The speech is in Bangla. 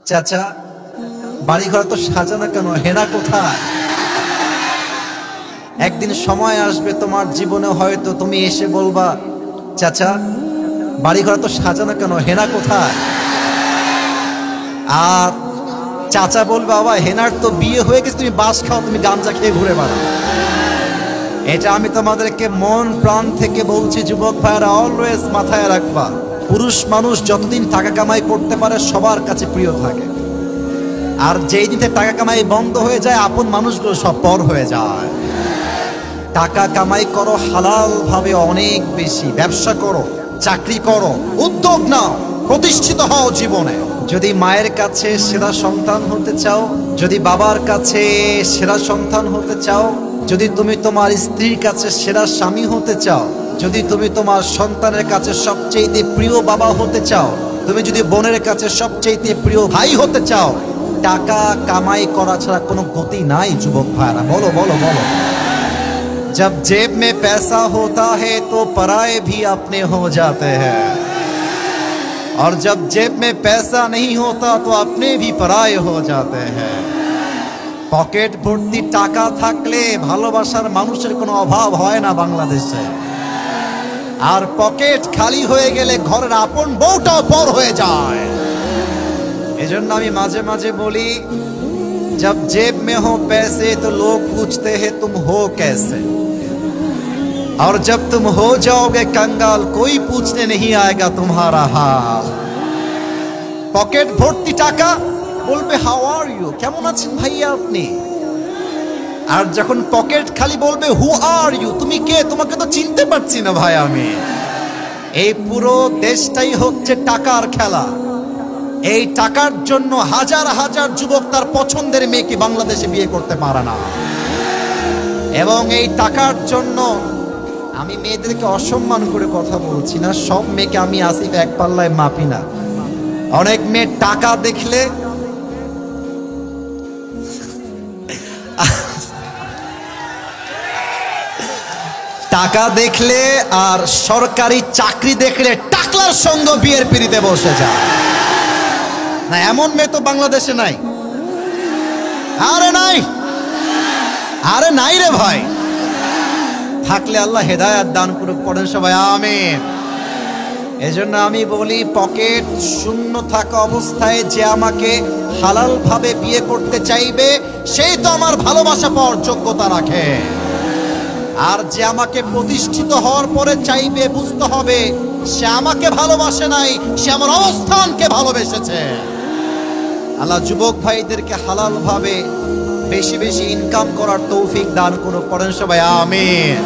চাচা বাড়ি ঘর তো সাজানো কেন, হেনা কোথায়? একদিন সময় আসবে তোমার জীবনে, হয়তো তুমি এসে বলবা, চাচা বাড়ি ঘর তো সাজানো কেন, হেনা কোথায়? আর চাচা বলবে, বাবা হেনার তো বিয়ে হয়ে গেছে, তুমি বাস খাও, তুমি গাঞ্জা খেয়ে ঘুরে বেড়াও। এটা আমি তোমাদেরকে মন প্রাণ থেকে বলছি, যুবক ভাইরা অলওয়েজ মাথায় রাখবা, পুরুষ মানুষ যতদিন টাকা কামাই করতে পারে সবার কাছে প্রিয় থাকে, আর যেই দিনে টাকা কামাই বন্ধ হয়ে যায় আপন মানুষগুলো সব পর হয়ে যায়। টাকা কামাই করো হালাল ভাবে, অনেক বেশি ব্যবসা করো, চাকরি করো, উদ্যোগ নাও, প্রতিষ্ঠিত হও জীবনে। যদি মায়ের কাছে সেরা সন্তান হতে চাও, যদি বাবার কাছে সেরা সন্তান হতে চাও, যদি তুমি তোমার স্ত্রীর কাছে সেরা স্বামী হতে চাও, যদি তুমি তোমার সন্তানের কাছে সবচেয়ে প্রিয় বাবা হতে চাও, তুমি যদি বোনের কাছে সবচেয়ে প্রিয় ভাই হতে চাও, টাকা কামাই করা ছাড়া কোনো গতি নাই যুবক ভাইরা। বলো বলো বলো। जब जेब में पैसा होता है तो पराये भी अपने हो जाते हैं, और जब जेब में पैसा नहीं होता तो अपने भी पराये हो जाते हैं। পকেট ভর্তি টাকা থাকলে ভালোবাসার মানুষের কোনো অভাব হয় না বাংলাদেশে, আর পকেট খালি হয়ে গেলে ঘরের আপন বউটাও পর হয়ে যায়। এজন্য আমি মাঝে মাঝে বলি, जब जेब में हो पैसे तो लोग पूछते हैं तुम हो कैसे, और जब तुम हो जाओगे कंगाल कोई पूछने नहीं आएगा तुम्हारा हाल। পকেট ভর্তি টাকা, বলবে হাউ আর ইউ, কেমন আছেন ভাইয়া আপনি, আর যখন পকেট খালি বলবে হু আর ইউ, তুমি কে, তোমাকে তো চিনতে পারছি না ভাই আমি। এই পুরো দেশটাই হচ্ছে টাকার খেলা। এই টাকার জন্য হাজার হাজার যুবক তার পছন্দের মেয়েকে বাংলাদেশে বিয়ে করতে পারে না, এবং এই টাকার জন্য আমি মেয়েদেরকে অসম্মান করে কথা বলছি না, সব মেয়েকে আমি আসিফ এক পাল্লায় মাপি না। অনেক মেয়ে টাকা দেখলে টাকা দেখলে আর সরকারি চাকরি দেখলে টাকলার সঙ্গ বিয়ের পিড়িতে বসে যায় না, এমন মেয়ে তো বাংলাদেশে নাই। আরে নাই, আরে নাই রে ভাই, থাকলে আল্লাহ হেদায়েত দান করুক, পড়েন সবাই আমিন। এজন্য আমি বলি, পকেট শূন্য থাকা অবস্থায় যে আমাকে হালাল ভাবে বিয়ে করতে চাইবে সেই তো আমার ভালোবাসা পাওয়ার যোগ্যতা রাখে, আর যে আমাকে প্রতিষ্ঠিত হওয়ার পরে চাইবে, বুঝতে হবে সে আমাকে ভালোবাসে নাই, সে আমার অবস্থানকে ভালোবেসেছে। আল্লাহ যুবক ভাইদেরকে হালাল ভাবে বেশি বেশি ইনকাম করার তৌফিক দান করুক, পড়েন সবাই আমিন।